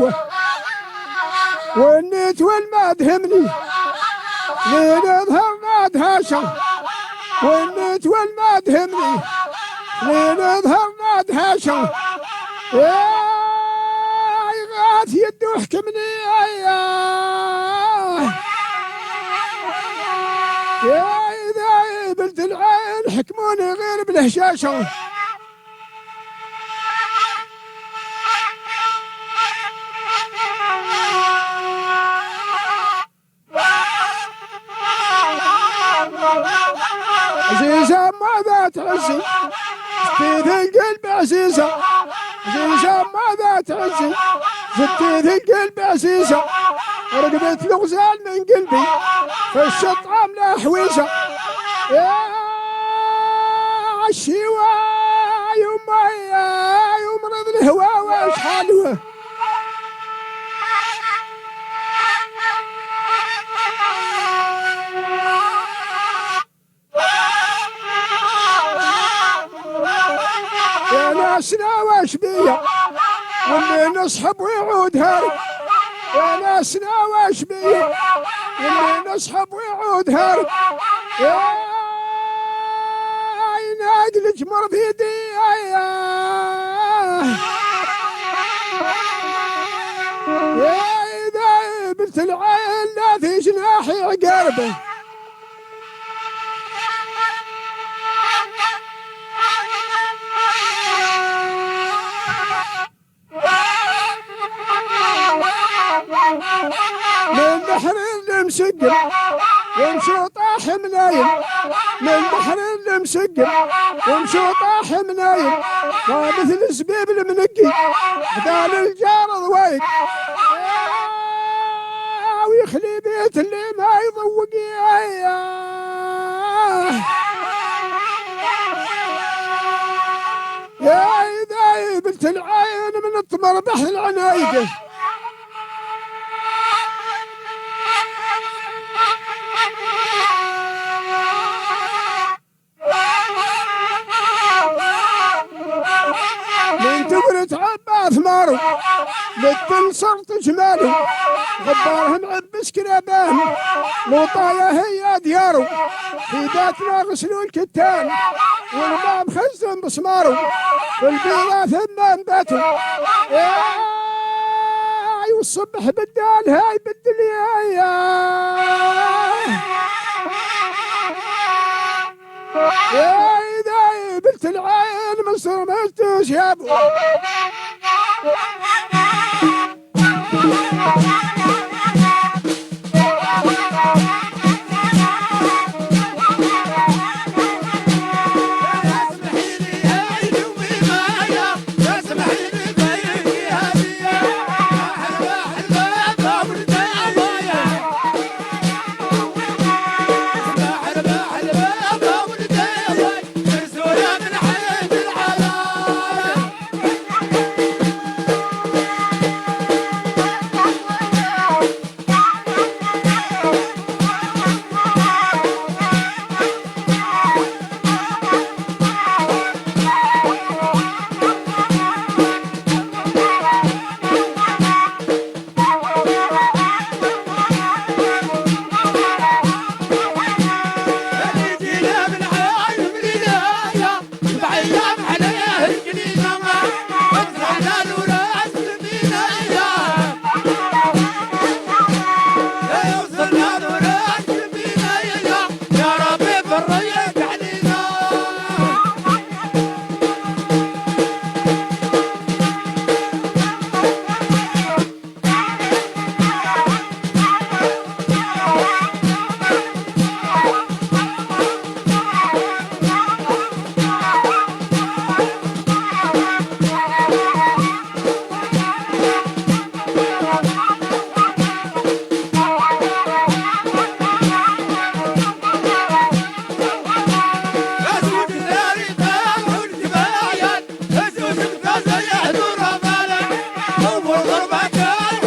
حلوة والنيت والماد همني لين اظهر ناد هاشم والنيت والماد همني لين اظهر ناد هاشم يا غاث يدو حكمني يا إذا بلت العين حكموني غير بالهشاشة عزيزة ماذا تعزي ستيث القلب عزيزة عزيزة ماذا تعزي ستيث القلب عزيزة ورقبت الغزال من قلبي في الشطام لا حويزة يا الشيوى يوم رض الهوى واش حالوه يا ناسنا واش بيا واللي نصحب ويعود هارب يا ناسنا واش بيا واللي نصحب ويعود هارب يا ناقل جمر بيدي يا إذا بنت العين لا في جناحي عقاربه من بحر المسقل ومشو طاح منايم من بحر المسقل ومشو طاح منايم ما مثل الزبيب المنقي بدال الجار ضويق ويخلي بيت اللي ما يضوق يا إذا بنت العين من الطمر بحر العنايقه من تقرت عباث مارو مثل صرت جماله غبارهم عبس كرابان لوطايا هي ديارو في ذاتنا غسلوا الكتان والماء مخزن بسمارو والبيضة ثمان باتو والصبح بدال هاي بالدنيا يا إذا بنت العين مصر مستوش يا ابو زي حضور بالك وفرض المكان